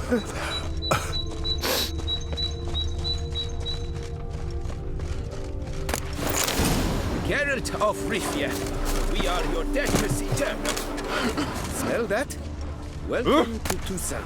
Geralt of Rivia, we are your debtors eternal. Smell that? Welcome to Toussaint.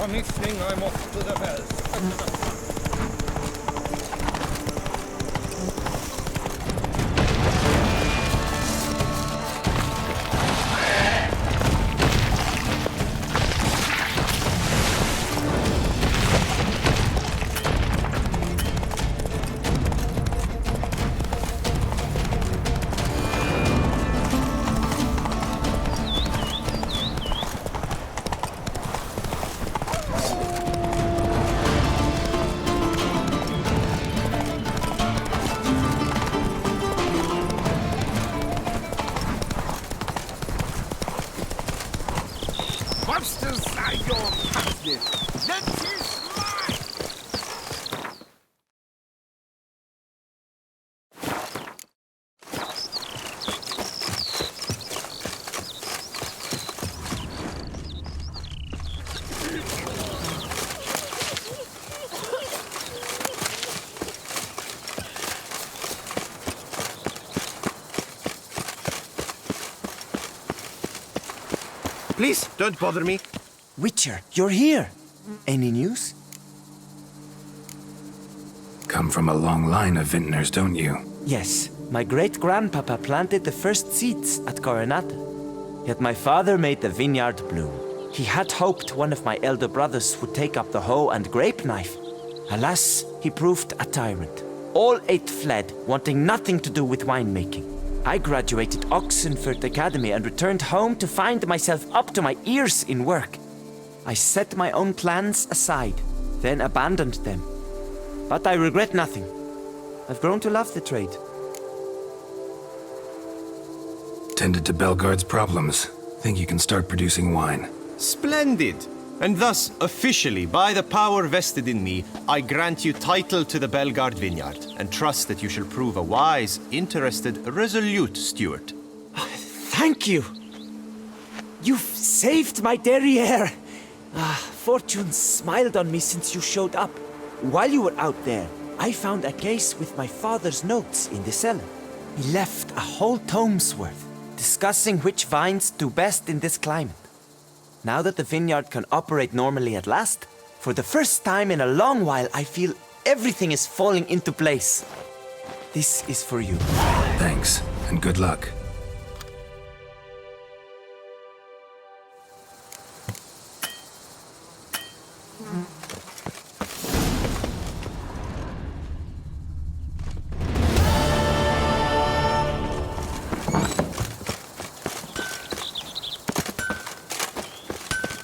On evening, I'm off to the well. Monsters are your captive. That is mine! Please, don't bother me. Witcher, you're here. Any news? Come from a long line of vintners, don't you? Yes. My great-grandpapa planted the first seeds at Coronata. Yet my father made the vineyard bloom. He had hoped one of my elder brothers would take up the hoe and grape knife. Alas, he proved a tyrant. All 8 fled, wanting nothing to do with winemaking. I graduated Oxenford Academy and returned home to find myself up to my ears in work. I set my own plans aside, then abandoned them. But I regret nothing. I've grown to love the trade. Tended to Belgard's problems. Think you can start producing wine. Splendid! And thus, officially, by the power vested in me, I grant you title to the Belgard vineyard, and trust that you shall prove a wise, interested, resolute steward. Thank you! You've saved my derriere! Fortune smiled on me since you showed up. While you were out there, I found a case with my father's notes in the cellar. He left a whole tome's worth, discussing which vines do best in this climate. Now that the vineyard can operate normally at last, for the first time in a long while, I feel everything is falling into place. This is for you. Thanks, and good luck.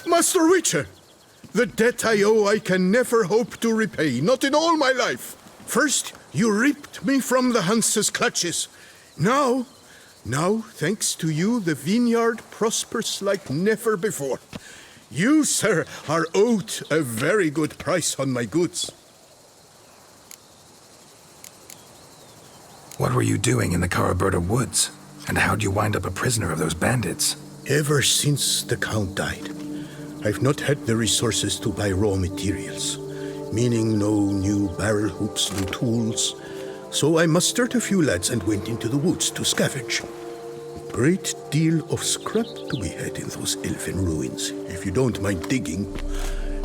Master Witcher, the debt I owe I can never hope to repay, not in all my life. First, you ripped me from the Hanse's clutches. Now, thanks to you, the vineyard prospers like never before. You, sir, are owed a very good price on my goods. What were you doing in the Caraberta woods? And how'd you wind up a prisoner of those bandits? Ever since the Count died, I've not had the resources to buy raw materials, meaning no new barrel hoops, no tools. So I mustered a few lads and went into the woods to scavenge. Great deal of scrap to be had in those elfin ruins, if you don't mind digging.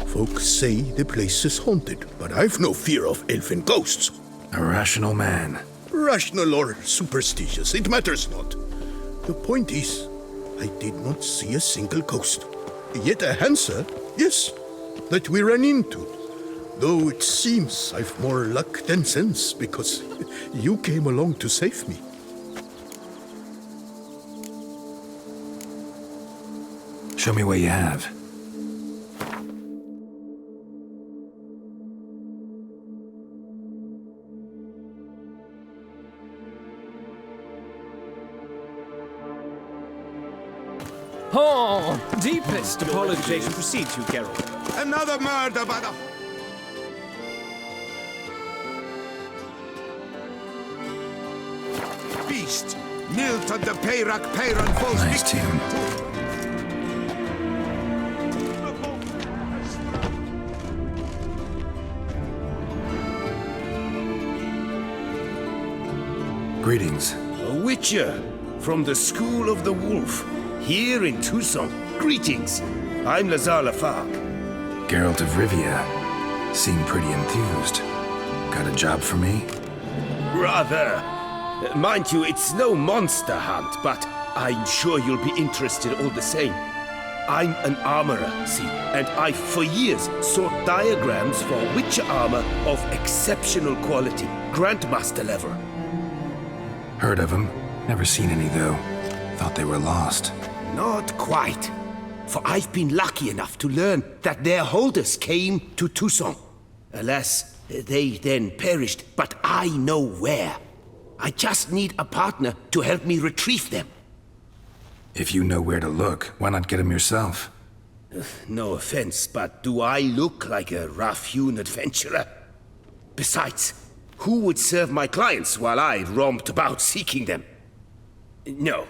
Folks say the place is haunted, but I've no fear of elfin ghosts. A rational man. Rational or superstitious, it matters not. The point is, I did not see a single ghost. Yet a Hansa, yes, that we ran into. Though it seems I've more luck than sense, because you came along to save me. Show me what you have. Oh, deepest apologies precedes you, Geralt. Another murder by the... Beast! Milton the Peyrak Peyron falls Nice tune. Greetings. A witcher from the School of the Wolf, here in Tucson. Greetings. I'm Lazar Lafargue. Geralt of Rivia. Seem pretty enthused. Got a job for me? Rather. Mind you, it's no monster hunt, but I'm sure you'll be interested all the same. I'm an armorer, see, and I for years sought diagrams for witcher armor of exceptional quality, Grandmaster level. Heard of them. Never seen any, though. Thought they were lost. Not quite. For I've been lucky enough to learn that their holders came to Tucson. Alas, they then perished, but I know where. I just need a partner to help me retrieve them. If you know where to look, why not get them yourself? No offense, but do I look like a rough-hewn adventurer? Besides, who would serve my clients while I romped about seeking them? No,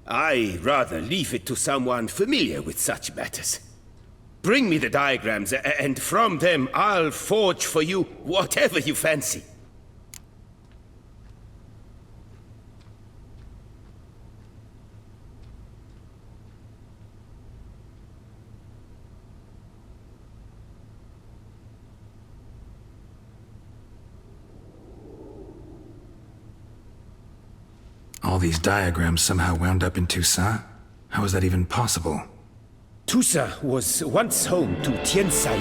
I rather leave it to someone familiar with such matters. Bring me the diagrams, and from them I'll forge for you whatever you fancy. All these diagrams somehow wound up in Toussaint? How is that even possible? Toussaint was once home to Tiensail,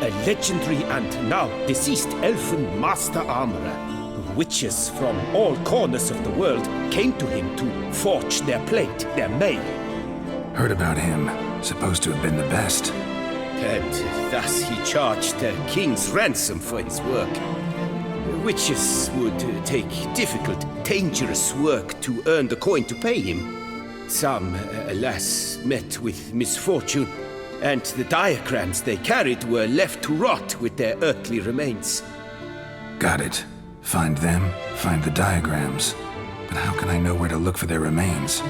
a legendary and now deceased elfin master armorer. Witches from all corners of the world came to him to forge their plate, their mail. Heard about him. Supposed to have been the best. And thus he charged the king's ransom for his work. Witches would take difficult, dangerous work to earn the coin to pay him. Some, alas, met with misfortune, and the diagrams they carried were left to rot with their earthly remains. Got it. Find them, find the diagrams. But how can I know where to look for their remains?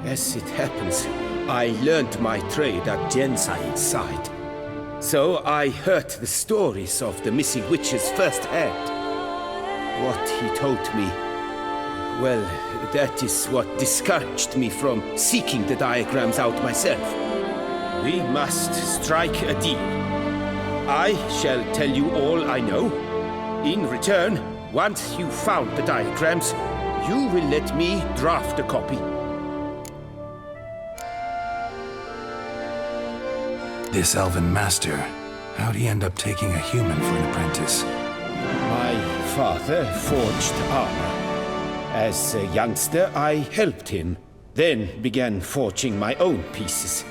As it happens, I learned my trade at Jensail's side. So I heard the stories of the missing witches firsthand. What he told me, well, that is what discouraged me from seeking the diagrams out myself. We must strike a deal. I shall tell you all I know. In return, once you've found the diagrams, you will let me draft a copy. This elven master, how'd he end up taking a human for an apprentice? My father forged armor. As a youngster, I helped him, then began forging my own pieces.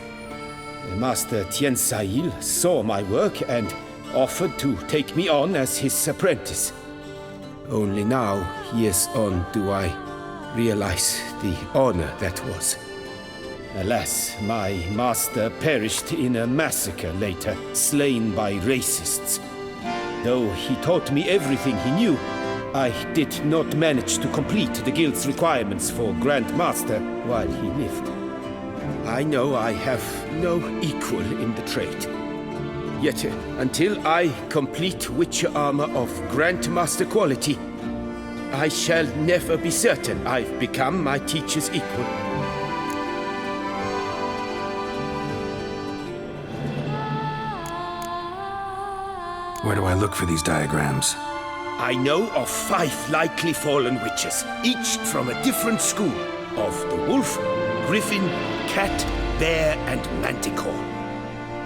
Master Tiensail saw my work and offered to take me on as his apprentice. Only now, years on, do I realize the honor that was. Alas, my master perished in a massacre later, slain by racists. Though he taught me everything he knew, I did not manage to complete the guild's requirements for Grand Master while he lived. I know I have no equal in the trade. Yet, until I complete Witcher armor of Grandmaster quality, I shall never be certain I've become my teacher's equal. Where do I look for these diagrams? I know of 5 likely fallen witches, each from a different school of the wolf, griffin, cat, bear, and manticore.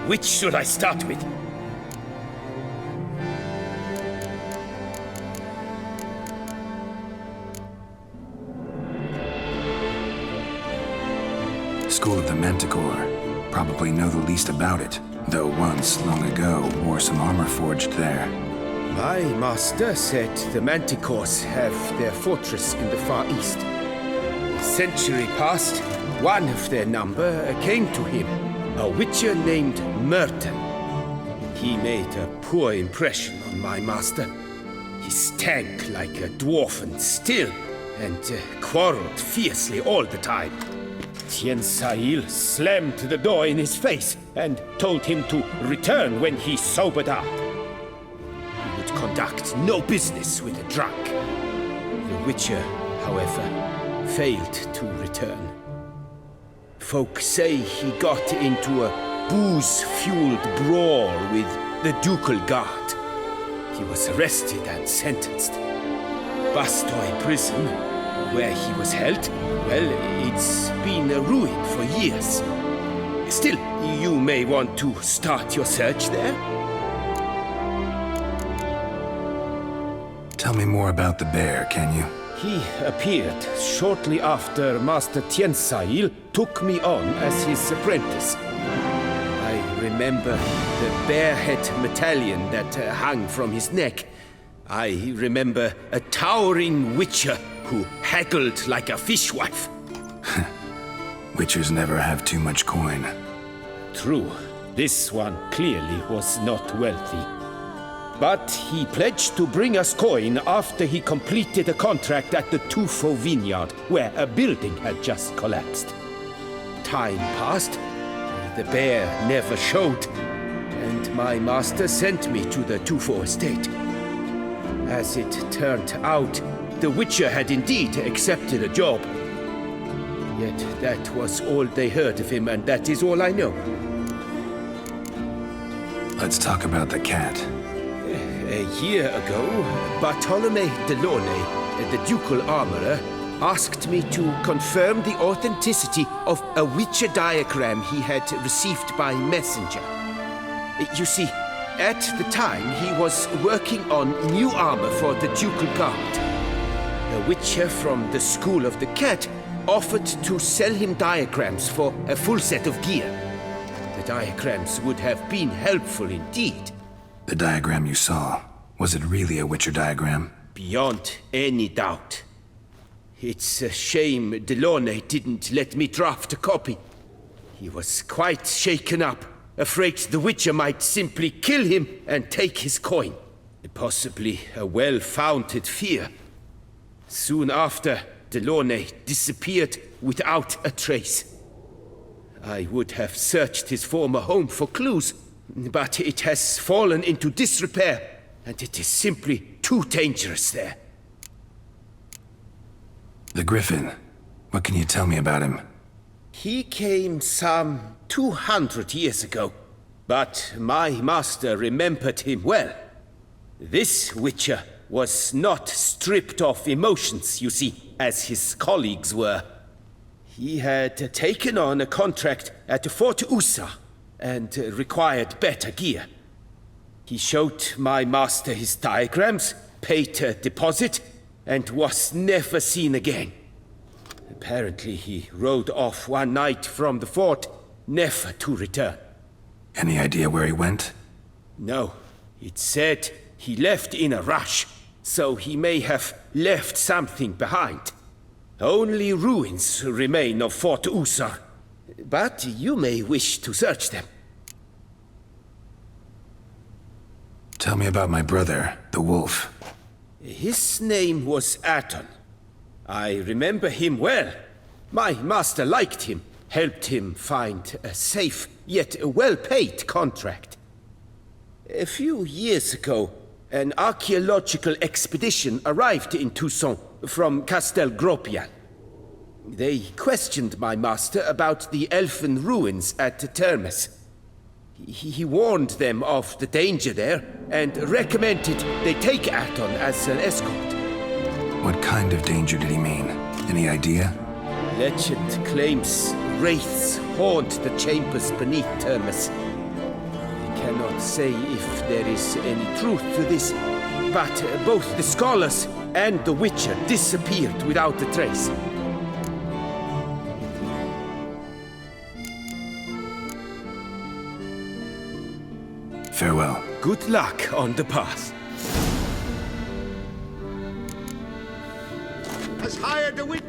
Which should I start with? School of the Manticore. Probably know the least about it, though once, long ago, wore some armor forged there. My master said the Manticores have their fortress in the Far East. A century passed, one of their number came to him, a witcher named Merton. He made a poor impression on my master. He stank like a dwarfen still, and quarreled fiercely all the time. Tiensail slammed the door in his face and told him to return when he sobered up. He would conduct no business with a drunk. The witcher, however, failed to return. Folk say he got into a booze-fueled brawl with the ducal guard. He was arrested and sentenced. Bastoy prison, where he was held, well, it's been a ruin for years. Still, you may want to start your search there. Tell me more about the bear, can you? He appeared shortly after Master Tiensail took me on as his apprentice. I remember the bear-head medallion that hung from his neck. I remember a towering witcher who haggled like a fishwife. Witchers never have too much coin. True, this one clearly was not wealthy. But he pledged to bring us coin after he completed a contract at the Tufo vineyard, where a building had just collapsed. Time passed, the bear never showed, and my master sent me to the Tufo estate. As it turned out, the witcher had indeed accepted a job. Yet that was all they heard of him, and that is all I know. Let's talk about the cat. A year ago, Bartolome Delaunay, the ducal armorer, asked me to confirm the authenticity of a witcher diagram he had received by messenger. You see, at the time he was working on new armor for the ducal guard. A witcher from the School of the Cat offered to sell him diagrams for a full set of gear. The diagrams would have been helpful indeed. The diagram you saw, was it really a Witcher diagram? Beyond any doubt. It's a shame Delaunay didn't let me draft a copy. He was quite shaken up, afraid the Witcher might simply kill him and take his coin. Possibly a well-founded fear. Soon after, Delaunay disappeared without a trace. I would have searched his former home for clues, but it has fallen into disrepair, and it is simply too dangerous there. The Griffin. What can you tell me about him? He came some 200 years ago, but my master remembered him well. This Witcher was not stripped of emotions, you see, as his colleagues were. He had taken on a contract at Fort Usa and required better gear. He showed my master his diagrams, paid a deposit, and was never seen again. Apparently he rode off one night from the fort, never to return. Any idea where he went? No, it said he left in a rush, so he may have left something behind. Only ruins remain of Fort Usa, but you may wish to search them. Tell me about my brother, the wolf. His name was Aton. I remember him well. My master liked him, helped him find a safe, yet a well-paid contract. A few years ago, an archaeological expedition arrived in Toussaint from Castel Gropian. They questioned my master about the elfin ruins at Termes. He warned them of the danger there and recommended they take Aton as an escort. What kind of danger did he mean? Any idea? Legend claims wraiths haunt the chambers beneath Termes. I cannot say if there is any truth to this, but both the scholars and the Witcher disappeared without a trace. Farewell. Good luck on the path. Has hired the witch.